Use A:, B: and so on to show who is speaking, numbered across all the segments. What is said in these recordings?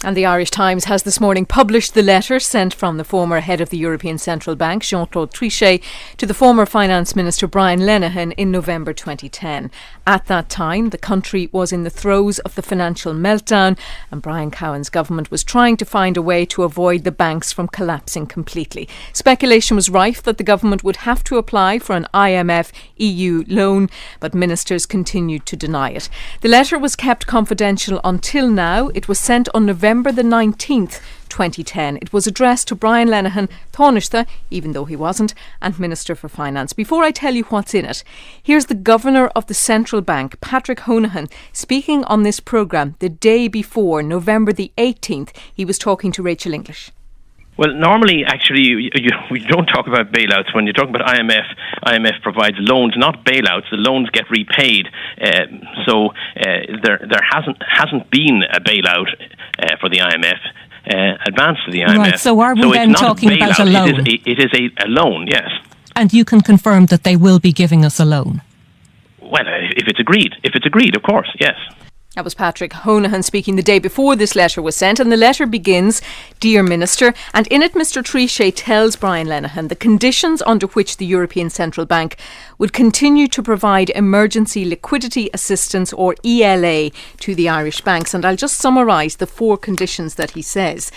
A: And the Irish Times has this morning published the letter sent from the former head of the European Central Bank, Jean Claude Trichet, to the former Finance Minister Brian Lenihan in November 2010. At that time, the country was in the throes of the financial meltdown, and Brian Cowen's government was trying to find a way to avoid the banks from collapsing completely. Speculation was rife that the government would have to apply for an IMF EU loan, but ministers continued to deny it. The letter was kept confidential until now. It was sent on November the 19th, 2010. It was addressed to Brian Lenihan, Taoiseach, even though he wasn't, and Minister for Finance. Before I tell you what's in it, here's the Governor of the Central Bank, Patrick Honohan, speaking on this programme the day before, November the 18th. He was talking to Rachel English.
B: Well, normally, actually, we don't talk about bailouts. When you're talking about IMF provides loans, not bailouts. The loans get repaid. So there hasn't been a bailout for the IMF, advance to the IMF.
C: Right, so are we then talking about a loan?
B: It is a loan, yes.
C: And you can confirm that they will be giving us a loan?
B: Well, if it's agreed, of course, yes.
A: That was Patrick Honohan speaking the day before this letter was sent, and the letter begins, "Dear Minister," and in it Mr Trichet tells Brian Lenihan the conditions under which the European Central Bank would continue to provide emergency liquidity assistance, or ELA, to the Irish banks. And I'll just summarise the 4 conditions that he says.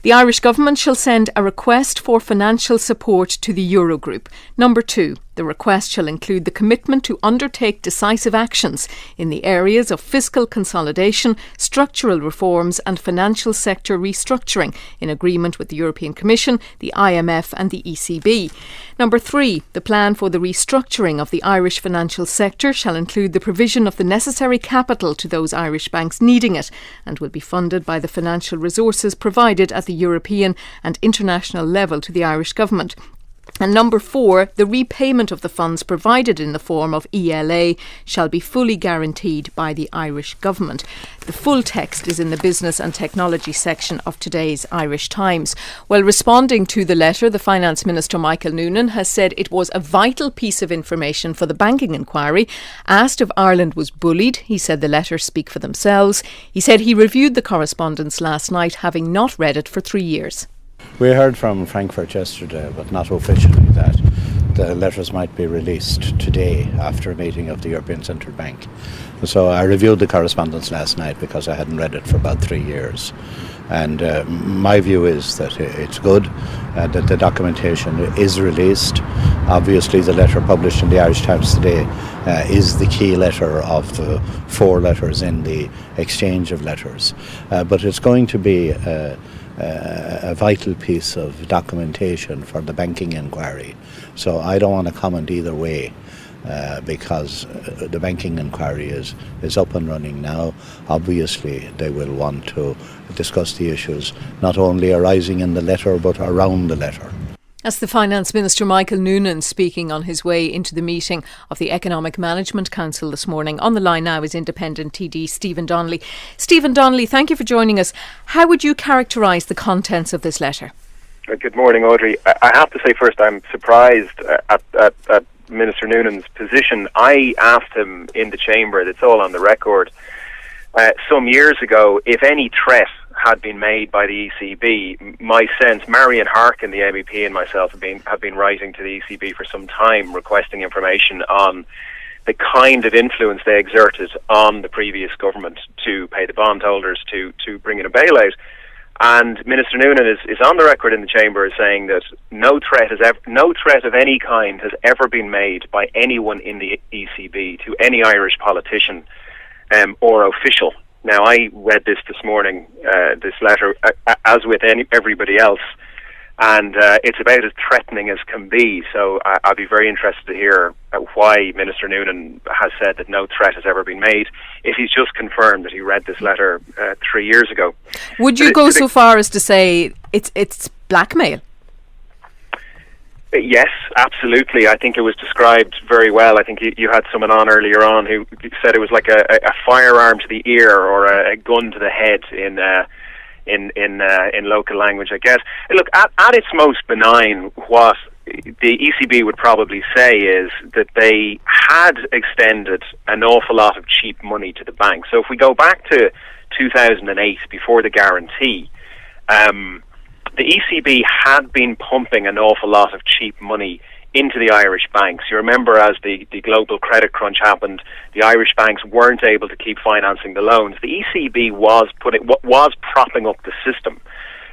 A: The Irish Government shall send a request for financial support to the Eurogroup. Number 2, the request shall include the commitment to undertake decisive actions in the areas of fiscal consolidation, structural reforms and financial sector restructuring in agreement with the European Commission, the IMF and the ECB. Number 3, the plan for the restructuring of the Irish financial sector shall include the provision of the necessary capital to those Irish banks needing it and will be funded by the financial resources provided at the European and international level to the Irish Government. And number 4, the repayment of the funds provided in the form of ELA shall be fully guaranteed by the Irish Government. The full text is in the Business and Technology section of today's Irish Times. Well, responding to the letter, the Finance Minister Michael Noonan has said it was a vital piece of information for the banking inquiry. Asked if Ireland was bullied, he said the letters speak for themselves. He said he reviewed the correspondence last night, having not read it for 3 years.
D: We heard from Frankfurt yesterday, but not officially, that the letters might be released today after a meeting of the European Central Bank. So I reviewed the correspondence last night because I hadn't read it for about 3 years. And my view is that it's good, that the documentation is released. Obviously, the letter published in the Irish Times today is the key letter of the 4 letters in the exchange of letters. But it's going to be a vital piece of documentation for the banking inquiry. So I don't want to comment either way because the banking inquiry is up and running now. Obviously they will want to discuss the issues not only arising in the letter but around the letter.
A: That's the Finance Minister Michael Noonan speaking on his way into the meeting of the Economic Management Council this morning. On the line now is Independent TD Stephen Donnelly. Stephen Donnelly, thank you for joining us. How would you characterise the contents of this letter?
E: Good morning, Audrey. I have to say first I'm surprised at Minister Noonan's position. I asked him in the chamber, it's all on the record, some years ago, if any threat had been made by the ECB. My sense, Marion Harkin, the MEP, and myself have been writing to the ECB for some time, requesting information on the kind of influence they exerted on the previous government to pay the bondholders, to bring in a bailout. And Minister Noonan is on the record in the chamber as saying that no threat of any kind has ever been made by anyone in the ECB to any Irish politician or official. Now, I read this morning, this letter, as with everybody else, and it's about as threatening as can be. So I'd be very interested to hear why Minister Noonan has said that no threat has ever been made, if he's just confirmed that he read this letter 3 years ago.
A: Would you go so far as to say it's blackmail?
E: Yes, absolutely. I think it was described very well. I think you had someone on earlier on who said it was like a firearm to the ear or a gun to the head in local language, I guess. Look, at its most benign, what the ECB would probably say is that they had extended an awful lot of cheap money to the bank. So if we go back to 2008, before the guarantee, the ECB had been pumping an awful lot of cheap money into the Irish banks. You remember, as the global credit crunch happened, the Irish banks weren't able to keep financing the loans. The ECB was propping up the system.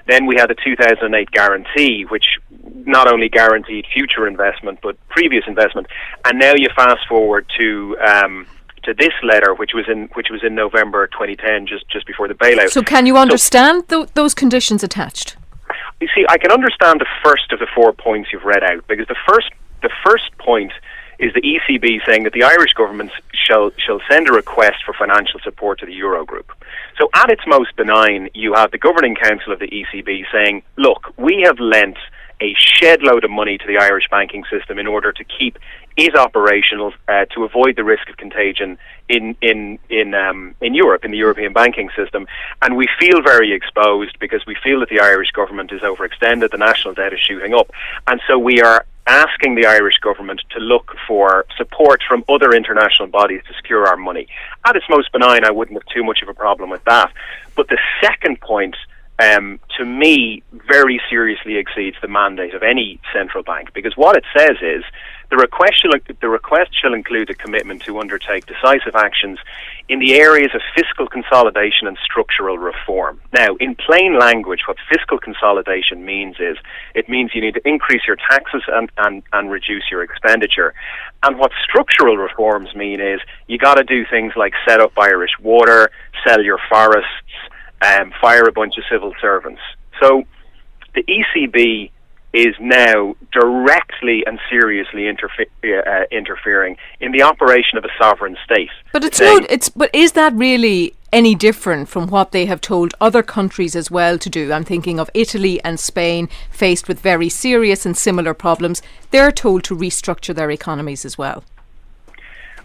E: Then we had the 2008 guarantee, which not only guaranteed future investment but previous investment. And now you fast forward to this letter, which was in November 2010, just before the bailout.
A: So can you understand those conditions attached?
E: You see, I can understand the first of the 4 points you've read out, because the first point is the ECB saying that the Irish government shall send a request for financial support to the Eurogroup. So at its most benign, you have the Governing Council of the ECB saying, look, we have lent a shed load of money to the Irish banking system in order to keep it operational, to avoid the risk of contagion in Europe, in the European banking system. And we feel very exposed because we feel that the Irish government is overextended, the national debt is shooting up. And so we are asking the Irish government to look for support from other international bodies to secure our money. At its most benign, I wouldn't have too much of a problem with that. But the second point, to me, very seriously exceeds the mandate of any central bank, because what it says is the request shall include a commitment to undertake decisive actions in the areas of fiscal consolidation and structural reform. Now, in plain language, what fiscal consolidation means is it means you need to increase your taxes and reduce your expenditure. And what structural reforms mean is you got to do things like set up Irish Water, sell your forests, fire a bunch of civil servants. So the ECB is now directly and seriously interfering in the operation of a sovereign state.
A: But but is that really any different from what they have told other countries as well to do? I'm thinking of Italy and Spain, faced with very serious and similar problems. They're told to restructure their economies as well.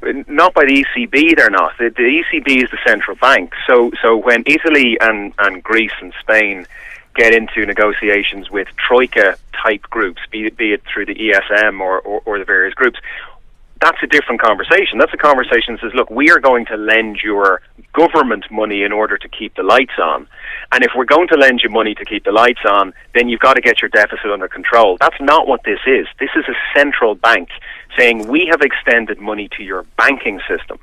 E: Not by the ECB, they're not. The ECB is the central bank. So when Italy and Greece and Spain get into negotiations with Troika-type groups, be it through the ESM or the various groups, that's a different conversation. That's a conversation that says, look, we are going to lend your government money in order to keep the lights on. And if we're going to lend you money to keep the lights on, then you've got to get your deficit under control. That's not what this is. This is a central bank saying, we have extended money to your banking system.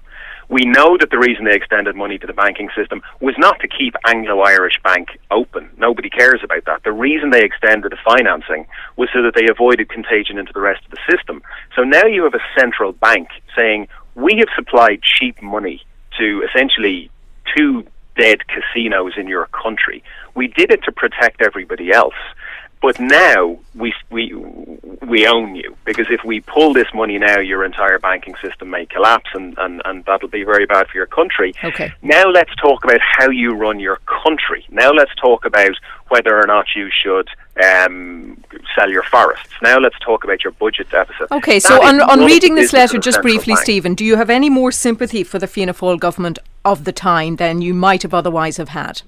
E: We know that the reason they extended money to the banking system was not to keep Anglo-Irish Bank open. Nobody cares about that. The reason they extended the financing was so that they avoided contagion into the rest of the system. So now you have a central bank saying, we have supplied cheap money to essentially 2 dead casinos in your country. We did it to protect everybody else. But now we own you, because if we pull this money now, your entire banking system may collapse, and that'll be very bad for your country.
A: Okay.
E: Now let's talk about how you run your country. Now let's talk about whether or not you should sell your forests. Now let's talk about your budget deficit.
A: Okay, so on reading this letter, just briefly, Stephen, do you have any more sympathy for the Fianna Fáil government of the time than you might have otherwise have had?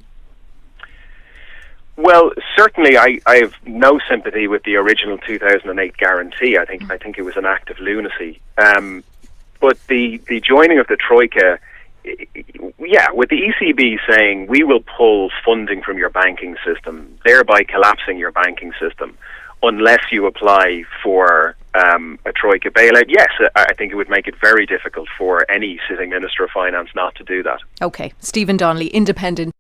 E: Well, certainly I have no sympathy with the original 2008 guarantee. I think it was an act of lunacy. But the joining of the Troika, with the ECB saying we will pull funding from your banking system, thereby collapsing your banking system, unless you apply for a Troika bailout, yes, I think it would make it very difficult for any sitting Minister of Finance not to do that.
A: Okay, Stephen Donnelly, Independent.